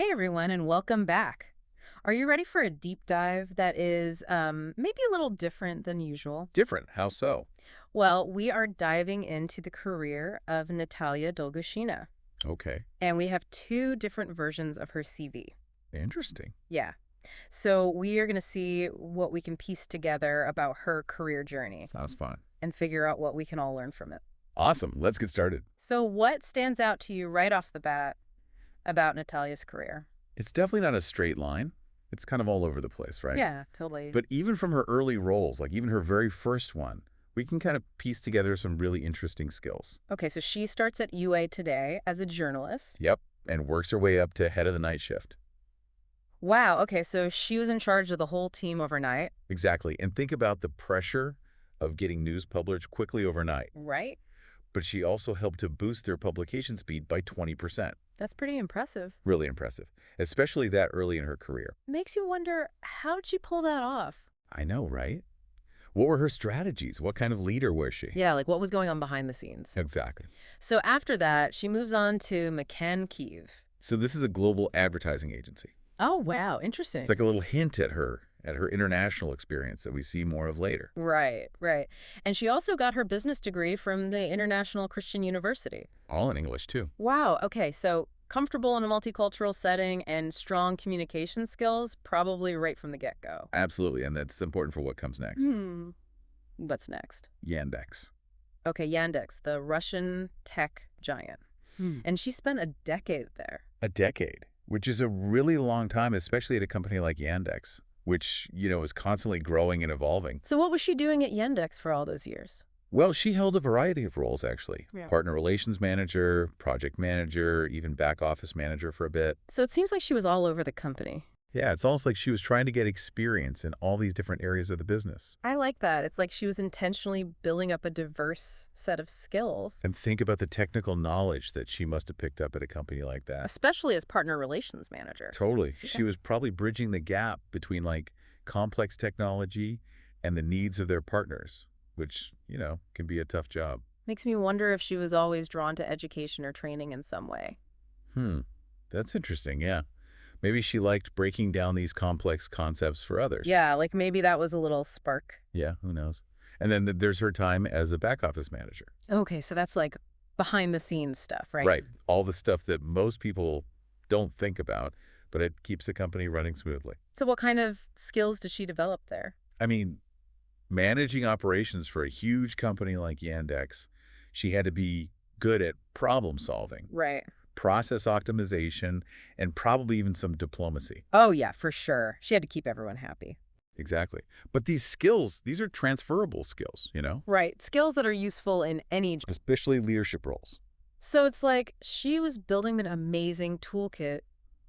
Hey everyone, and welcome back. Are you ready for a deep dive that is maybe a little different than usual? Different. How so? Well, we are diving into the career of Natália Dolgushyna, Okay. and we have two different versions of her CV. Interesting. Yeah. So we are going to see what we can piece together about her career journey Sounds fun. and figure out what we can all learn from it. Awesome. Let's get started. So what stands out to you right off the bat about Natalia's career? It's definitely not a straight line. It's kind of all over the place, right? Yeah, totally. But even from her early roles, like even her very first one, we can kind of piece together some really interesting skills. Okay, so she starts at UA Today as a journalist. Yep. And works her way up to head of the night shift. Wow, okay, so she was in charge of the whole team overnight, Exactly. And think about the pressure of getting news published quickly overnight. right? But she also helped to boost their publication speed by 20%. That's pretty impressive. Really impressive, especially that early in her career. Makes you wonder, how'd she pull that off? I know, right? What were her strategies? What kind of leader was she? Yeah, like what was going on behind the scenes? Exactly. So after that, she moves on to McCann Kiev. So this is a global advertising agency. Oh, wow, interesting. It's like a little hint at her international experience that we see more of later. Right, right. And she also got her business degree from the International Christian University. All in English, too. Wow, okay, so comfortable in a multicultural setting and strong communication skills, probably right from the get-go. Absolutely, and that's important for what comes next. What's next? Yandex. Okay, Yandex, the Russian tech giant. And she spent a decade there. A decade, which is a really long time, especially at a company like Yandex, which, is constantly growing and evolving. So what was she doing at Yandex for all those years? Well, she held a variety of roles, actually. Yeah. Partner relations manager, project manager, even back office manager for a bit. So it seems like she was all over the company. Yeah, it's almost like she was trying to get experience in all these different areas of the business. I like that. It's like she was intentionally building up a diverse set of skills, And think about the technical knowledge that she must have picked up at a company like that. especially as partner relations manager. Totally. Okay. She was probably bridging the gap between like complex technology and the needs of their partners, which, can be a tough job. Makes me wonder if she was always drawn to education or training in some way. That's interesting, yeah. Maybe she liked breaking down these complex concepts for others. Yeah, like maybe that was a little spark. Yeah, who knows? And then there's her time as a back office manager. Okay, so that's like behind the scenes stuff, right? Right. All the stuff that most people don't think about, but it keeps the company running smoothly. So what kind of skills did she develop there? I mean, managing operations for a huge company like Yandex, she had to be good at problem solving, Right. process optimization, and probably even some diplomacy. Oh, yeah, for sure. She had to keep everyone happy. Exactly. But these skills, these are transferable skills, Right. Skills that are useful in any job. especially leadership roles. So it's like she was building an amazing toolkit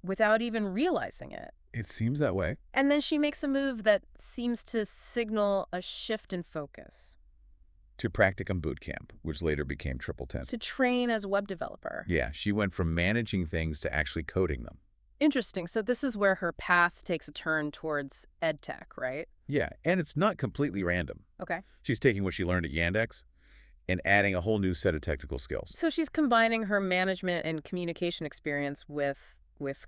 without even realizing it. It seems that way. And then she makes a move that seems to signal a shift in focus To Practicum Bootcamp, which later became Triple Ten. to train as a web developer. Yeah, she went from managing things to actually coding them. Interesting. So this is where her path takes a turn towards ed tech, right? Yeah, and it's not completely random. Okay. She's taking what she learned at Yandex and adding a whole new set of technical skills. So she's combining her management and communication experience with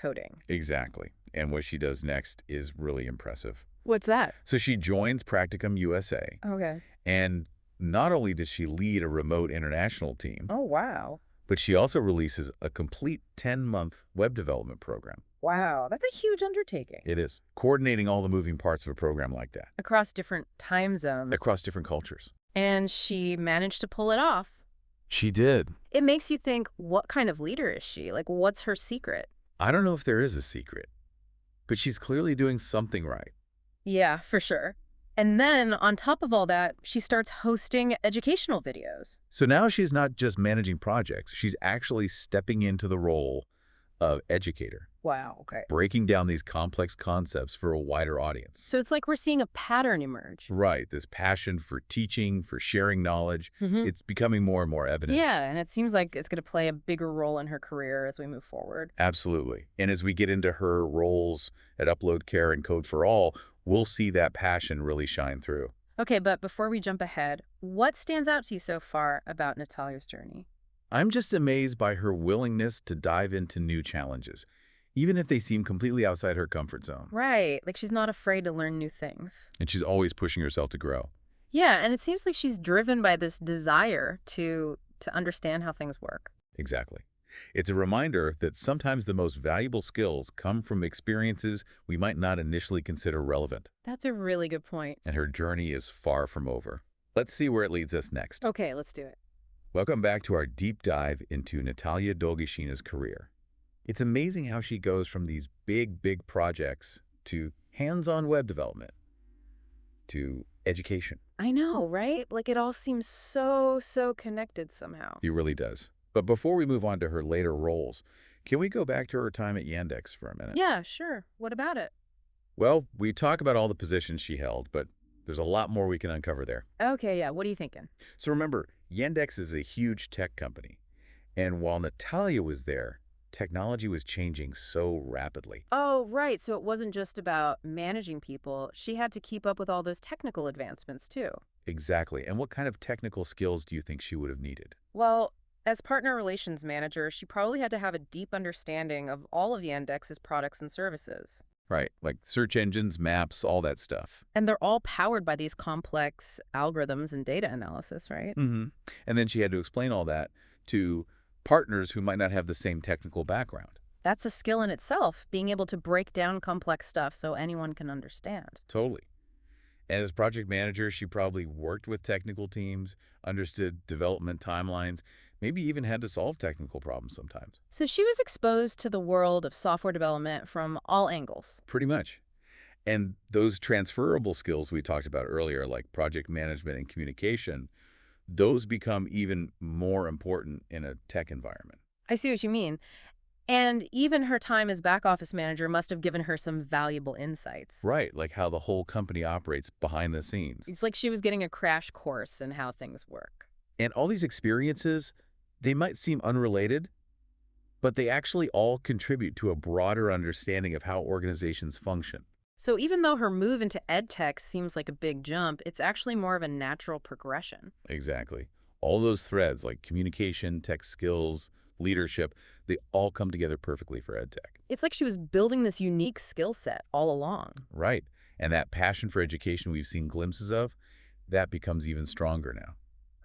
coding. Exactly. And what she does next is really impressive. What's that? So she joins Practicum USA, Okay. and not only does she lead a remote international team, Oh, wow. but she also releases a complete 10-month web development program. Wow. That's a huge undertaking. It is coordinating all the moving parts of a program like that Across different time zones. across different cultures. And she managed to pull it off. She did. It makes you think, what kind of leader is she? Like, what's her secret? I don't know if there is a secret, but she's clearly doing something right. Yeah, for sure. And then, on top of all that, she starts hosting educational videos. So now she's not just managing projects, she's actually stepping into the role of educator, Wow, okay. breaking down these complex concepts for a wider audience. So it's like we're seeing a pattern emerge. Right, this passion for teaching, for sharing knowledge, Mhm. it's becoming more and more evident. Yeah, and it seems like it's going to play a bigger role in her career as we move forward. Absolutely. And as we get into her roles at Upload Care and Code for All, we'll see that passion really shine through. Okay, but before we jump ahead, what stands out to you so far about Natalia's journey? I'm just amazed by her willingness to dive into new challenges, even if they seem completely outside her comfort zone. Right, like she's not afraid to learn new things. And she's always pushing herself to grow. Yeah, and it seems like she's driven by this desire to understand how things work. Exactly. It's a reminder that sometimes the most valuable skills come from experiences we might not initially consider relevant. That's a really good point. And her journey is far from over. Let's see where it leads us next. Okay, let's do it. Welcome back to our deep dive into Natália Dolgushyna's career. It's amazing how she goes from these big projects to hands-on web development to education. I know, right? Like it all seems so connected somehow. It really does. But before we move on to her later roles, can we go back to her time at Yandex for a minute? Yeah, sure. What about it? Well, we talk about all the positions she held, but there's a lot more we can uncover there. Okay, yeah. What are you thinking? So remember, Yandex is a huge tech company. And while Natália was there, technology was changing so rapidly. Oh, right. So it wasn't just about managing people. She had to keep up with all those technical advancements too. Exactly. And what kind of technical skills do you think she would have needed? Well, as partner relations manager, she probably had to have a deep understanding of all of Yandex's products and services. Right, like search engines, maps, all that stuff. And they're all powered by these complex algorithms and data analysis, right? And then she had to explain all that to partners who might not have the same technical background. That's a skill in itself, being able to break down complex stuff so anyone can understand. Totally. And as project manager, she probably worked with technical teams, understood development timelines, maybe even had to solve technical problems sometimes. So she was exposed to the world of software development from all angles. Pretty much. And those transferable skills we talked about earlier, like project management and communication, those become even more important in a tech environment. I see what you mean. And even her time as back office manager must have given her some valuable insights. Right, like how the whole company operates behind the scenes. It's like she was getting a crash course in how things work. And all these experiences, they might seem unrelated, but they actually all contribute to a broader understanding of how organizations function. So even though her move into ed tech seems like a big jump, it's actually more of a natural progression. Exactly. All those threads like communication, tech skills, leadership, they all come together perfectly for EdTech. It's like she was building this unique skill set all along. Right. And that passion for education we've seen glimpses of, that becomes even stronger now.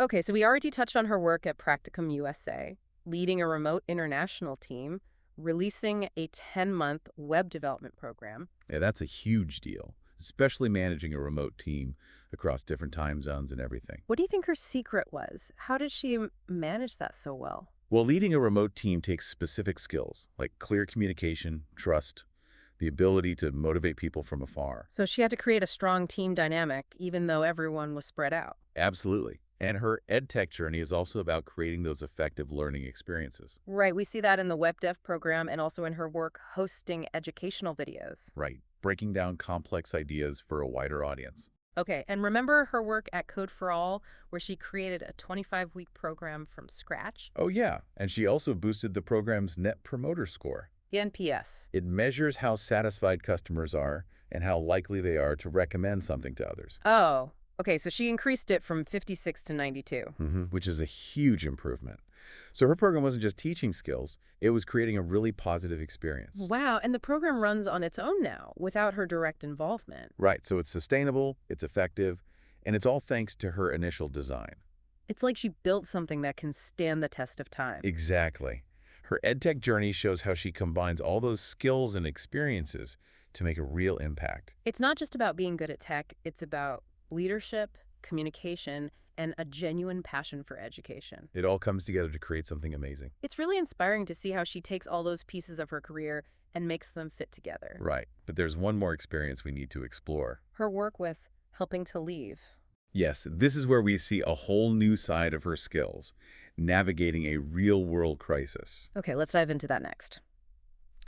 Okay, so we already touched on her work at Practicum USA, leading a remote international team, releasing a 10-month web development program. Yeah, that's a huge deal, especially managing a remote team across different time zones and everything. What do you think her secret was? How did she manage that so well? Well, leading a remote team takes specific skills like clear communication, trust, the ability to motivate people from afar. So she had to create a strong team dynamic, even though everyone was spread out. Absolutely. And her EdTech journey is also about creating those effective learning experiences. Right, we see that in the web dev program and also in her work hosting educational videos. Right. Breaking down complex ideas for a wider audience. Okay, and remember her work at Code for All, where she created a 25-week program from scratch? Oh, yeah. And she also boosted the program's Net Promoter Score. The NPS. It measures how satisfied customers are and how likely they are to recommend something to others. Oh, okay, so she increased it from 56 to 92. Which is a huge improvement. So her program wasn't just teaching skills, it was creating a really positive experience. Wow, and the program runs on its own now, without her direct involvement. Right, so it's sustainable, it's effective, and it's all thanks to her initial design. It's like she built something that can stand the test of time. Exactly. Her EdTech journey shows how she combines all those skills and experiences to make a real impact. It's not just about being good at tech, it's about leadership, communication, and a genuine passion for education. It all comes together to create something amazing. It's really inspiring to see how she takes all those pieces of her career and makes them fit together. Right, but there's one more experience we need to explore. Her work with helping to leave. Yes, this is where we see a whole new side of her skills, navigating a real-world crisis. Okay, let's dive into that next.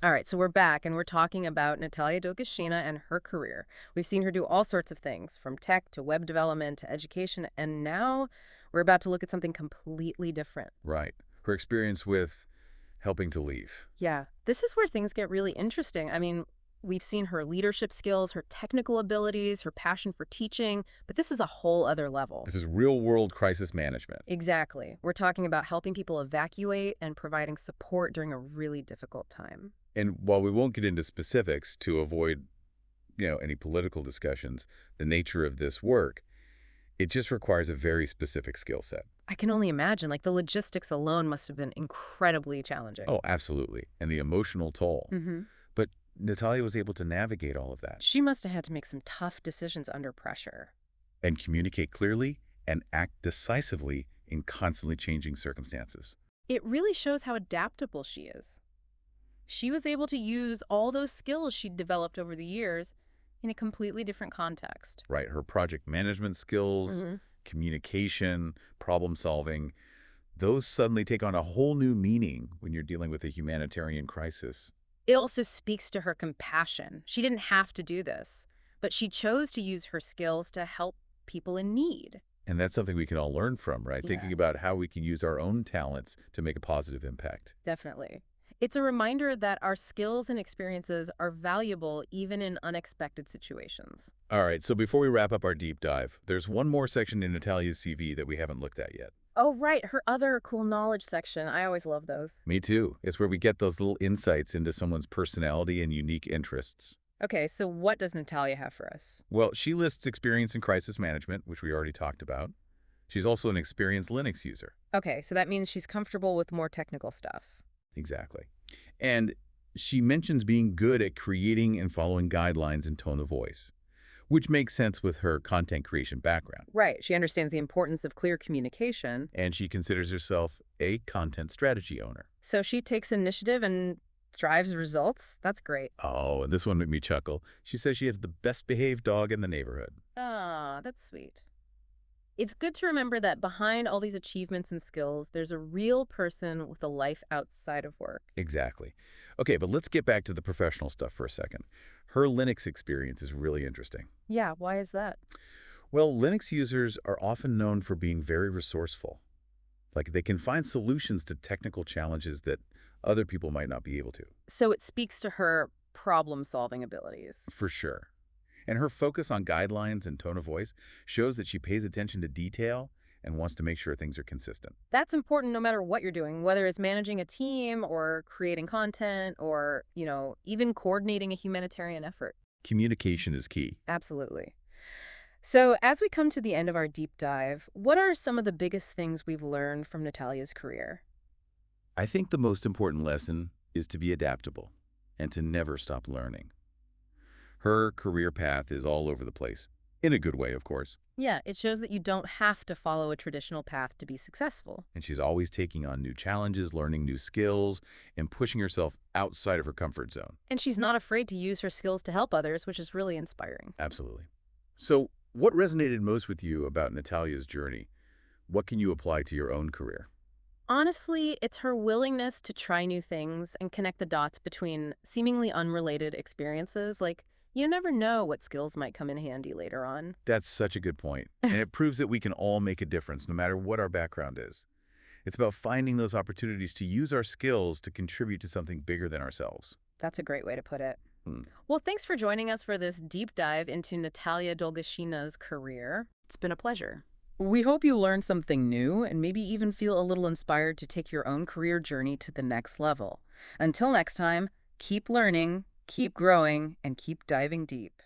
All right, so we're back and we're talking about Natália Dolgushyna and her career. We've seen her do all sorts of things, from tech to web development to education, and now we're about to look at something completely different. Right. Her experience with helping to leave. Yeah, this is where things get really interesting. I mean, we've seen her leadership skills, her technical abilities, her passion for teaching, but this is a whole other level. This is real-world crisis management. Exactly. We're talking about helping people evacuate and providing support during a really difficult time. And while we won't get into specifics to avoid, any political discussions, the nature of this work, it just requires a very specific skill set. I can only imagine, like, the logistics alone must have been incredibly challenging. Oh, absolutely. And the emotional toll. Hmm. But Natalia was able to navigate all of that She must have had to make some tough decisions under pressure. and communicate clearly and act decisively in constantly changing circumstances. It really shows how adaptable she is. She was able to use all those skills she'd developed over the years in a completely different context. Right? Her project management skills, Hmm. communication, problem solving, those suddenly take on a whole new meaning when you're dealing with a humanitarian crisis. It also speaks to her compassion. She didn't have to do this, but she chose to use her skills to help people in need. And that's something we can all learn from, right? Yeah, Thinking about how we can use our own talents to make a positive impact. definitely. It's a reminder that our skills and experiences are valuable even in unexpected situations. All right, so before we wrap up our deep dive, there's one more section in Natalia's CV that we haven't looked at yet. Oh, right. Her other cool knowledge section. I always love those. Me too. It's where we get those little insights into someone's personality and unique interests. Okay, so what does Natalia have for us? Well, she lists experience in crisis management, which we already talked about. She's also an experienced Linux user. Okay, so that means she's comfortable with more technical stuff. Exactly. And she mentions being good at creating and following guidelines and tone of voice, which makes sense with her content creation background. Right. She understands the importance of clear communication. And she considers herself a content strategy owner. So she takes initiative and drives results. That's great. Oh, and this one made me chuckle. She says she has the best behaved dog in the neighborhood. Ah, that's sweet. It's good to remember that behind all these achievements and skills, there's a real person with a life outside of work. Exactly. Okay, but let's get back to the professional stuff for a second. Her Linux experience is really interesting. Yeah, why is that? Well, Linux users are often known for being very resourceful. Like they can find solutions to technical challenges that other people might not be able to, So it speaks to her problem-solving abilities. for sure. And her focus on guidelines and tone of voice shows that she pays attention to detail and wants to make sure things are consistent. That's important no matter what you're doing, whether it's managing a team or creating content or, even coordinating a humanitarian effort. Communication is key. Absolutely. So, as we come to the end of our deep dive, what are some of the biggest things we've learned from Natalia's career? I think the most important lesson is to be adaptable and to never stop learning. Her career path is all over the place, in a good way, of course, Yeah, it shows that you don't have to follow a traditional path to be successful. and she's always taking on new challenges, learning new skills, and pushing herself outside of her comfort zone. And she's not afraid to use her skills to help others, which is really inspiring. Absolutely. So, what resonated most with you about Natalia's journey? What can you apply to your own career? Honestly, it's her willingness to try new things and connect the dots between seemingly unrelated experiences. Like, you never know what skills might come in handy later on. That's such a good point, and it proves that we can all make a difference no matter what our background is. It's about finding those opportunities to use our skills to contribute to something bigger than ourselves. That's a great way to put it. Hmm. Well, thanks for joining us for this deep dive into Natália Dolgushyna's career. It's been a pleasure. We hope you learned something new and maybe even feel a little inspired to take your own career journey to the next level. Until next time, keep learning, keep growing, and keep diving deep.